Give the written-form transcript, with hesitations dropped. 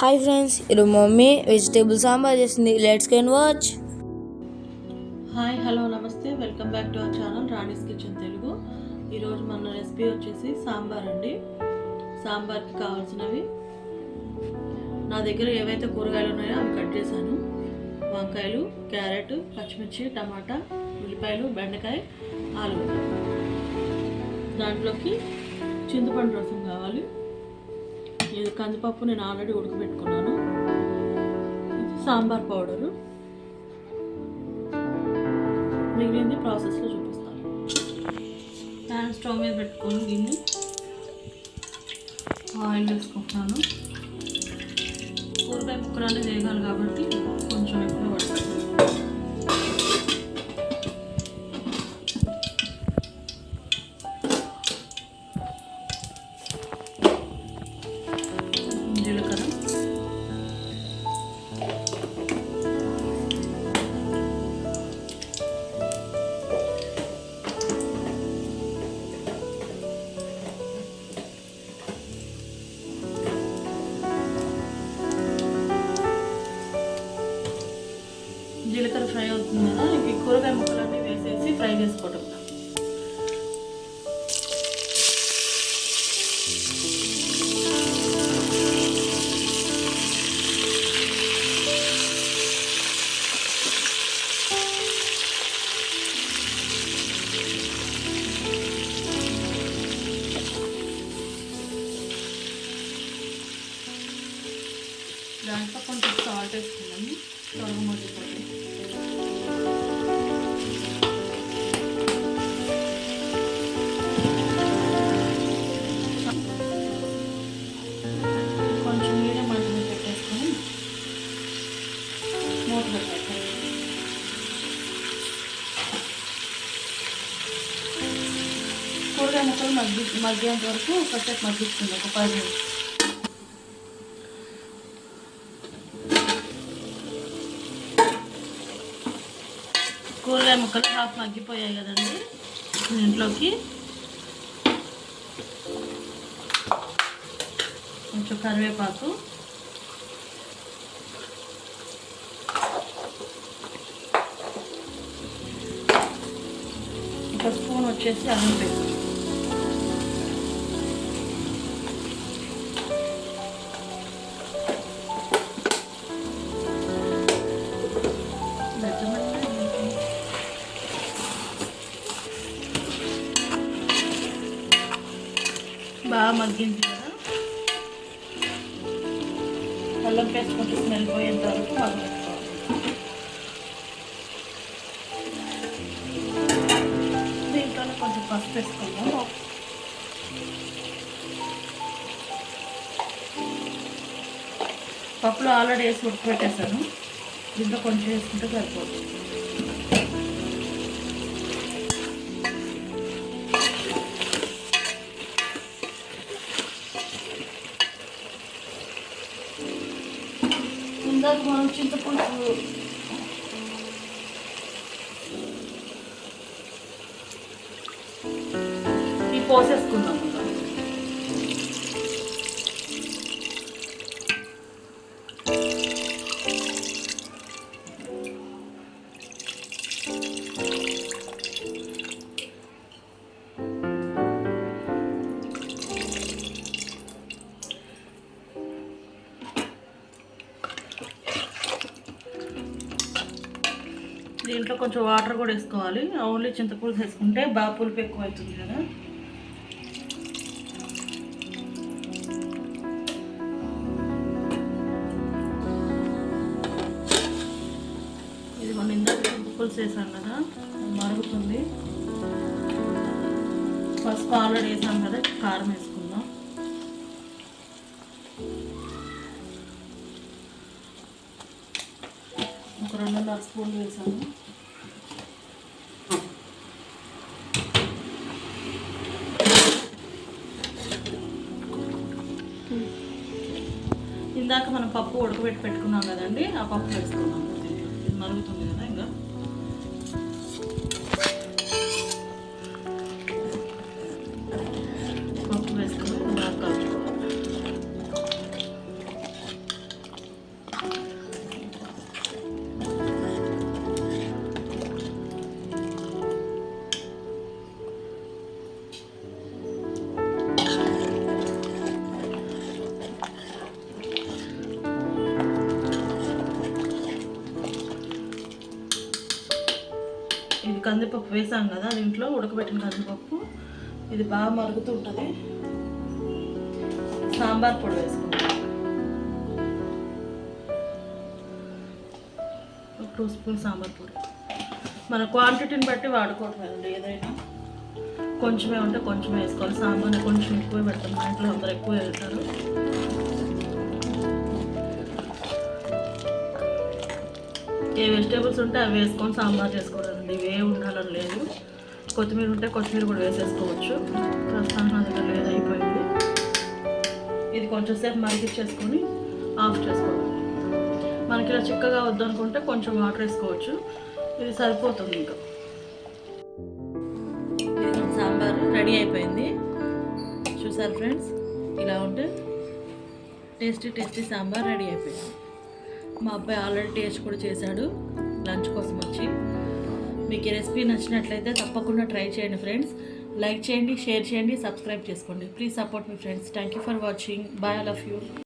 Hi friends, ఈరోజు mummy vegetable sambar చేసింది. Let's can watch. Hi, hello, నమస్తే, welcome back to our channel Rani's kitchen Telugu. ఈరోజు మన రెసిపీ వచ్చేసి సాంబార్ అండి. సాంబార్కి కావాల్సినవి నా దగ్గర ఏవైతే కూరగాయలు ఉన్నాయో అవి కట్ చేశాను. వంకాయలు, క్యారెట్, పచ్చిమిర్చి, టమాటా, ఉల్లిపాయలు, బెండకాయ, ఆలుగడ్డ. దాంట్లోకి చింతపండు రసం కావాలి. ఇది కందిపప్పు నేను ఆల్రెడీ ఉడకబెట్టుకున్నాను. ఇది సాంబార్ పౌడరు. మిగిలింది ప్రాసెస్లో చూపిస్తాను. ప్యాన్ స్టవ్ మీద పెట్టుకొని దీన్ని ఆయిల్ వేసుకుంటున్నాను. కూరగాయ ముక్కలన్నీ వేగాలి కాబట్టి కొంచెం ఎక్కువ పడుతుంది. జీలకర్ర, జీలకర్ర ఫ్రై అవుతుంది కదా, ఈ కూరగాయ ముక్కలన్నీ వేసేసి ఫ్రై చేసుకోవటం. దాంట్లో కొంచెం సాల్ట్ వేసుకున్నాము, త్వరగా మగ్గిపోతుంది. కొంచెం మీడియం మంట మీద పెట్టేసుకొని మూత పెట్టేస్తాం. కూరగాయ ముక్కలు మగ్గేంత వరకు కాసేపు మగ్గిస్తుంది, ఒక 10 నిమిషాలు. కూరగాయ ముక్కలు హాఫ్ మగ్గిపోయాయి కదండి. దీంట్లోకి కొంచెం కరివేపాకు, ఒక స్పూన్ వచ్చేసి అల్లం పేస్ట్, బాగా మగ్గింది కదా. అల్లం పేస్ట్ కొంచెం స్మెల్ పోయేంత వరకు మగ్గించుకోవాలి. దీంట్లోనే కొంచెం పసుపు వేసుకుందాం. పప్పులో ఆల్రెడీ వేసి ఉడకబెట్టేసాను. దీంట్లో కొంచెం వేసుకుంటే సరిపోతుంది. ఇందాక మనం చింతపులుసు ఈ పోసేసుకుందాం. దీంట్లో కొంచెం వాటర్ కూడా వేసుకోవాలి. ఓన్లీ చింతపులుసు వేసుకుంటే బాగా పులుపు ఎక్కువ అవుతుంది కదా. ఇది మనం ఇందాక చింతపులుసు వేసాం కదా, మరుగుతుంది. పసుపు ఆల్రెడీ వేసాం కదా, కారం వేసుకుందాం. ఒక 2.5 స్పూన్లు వేసాము. ఇందాక మనం పప్పు ఉడకబెట్టి పెట్టుకున్నాం కదండి, ఆ పప్పు వేసుకున్నాం. ఇది మరుగుతుంది కదా. ఇంకా పప్పు వేసుకుని బాగా కలుపుకోవాలి. కందిపప్పు వేసాం కదా దీంట్లో, ఉడకబెట్టిన కందిపప్పు. ఇది బాగా మరుగుతుంటుంది. సాంబార్ పొడి వేసుకుంటాం, 2 స్పూన్ సాంబార్ పొడి. మన క్వాంటిటీని బట్టి వాడుకోవట్లేదండి. ఏదైనా కొంచెమే ఉంటే కొంచెం వేసుకోవాలి. సాంబార్ని కొంచెం ఎక్కువ పెడతాం, మా ఇంట్లో అందరూ ఎక్కువ వెళ్తారు. ఏ వెజిటేబుల్స్ ఉంటే అవి వేసుకొని సాంబార్ చేసుకోవాలండి. ఇవే ఉండాలని లేదు. కొత్తిమీర ఉంటే కొత్తిమీర కూడా వేసేసుకోవచ్చు. ప్రస్తుతానికి నా దగ్గర లేదు, అయిపోయింది. ఇది కొంచెం సేపు మరిగిచ్చేసుకొని ఆఫ్ చేసుకోవాలి. మనకి ఇలా చిక్కగా వద్దనుకుంటే కొంచెం వాటర్ వేసుకోవచ్చు. ఇది సరిపోతుంది. ఇంకా ఇది సాంబార్ రెడీ అయిపోయింది. చూసారు ఫ్రెండ్స్, ఇలా ఉంటే టేస్టీ సాంబార్ రెడీ అయిపోయింది. మా అబ్బాయి ఆల్రెడీ టేస్ట్ కూడా చేశాడు లంచ్ కోసం వచ్చి. మీకు ఈ రెసిపీ నచ్చినట్లయితే తప్పకుండా ట్రై చేయండి ఫ్రెండ్స్. లైక్ చేయండి, షేర్ చేయండి, సబ్స్క్రైబ్ చేసుకోండి. ప్లీజ్ సపోర్ట్ మీ friends. Thank you for watching. Bye, I love you.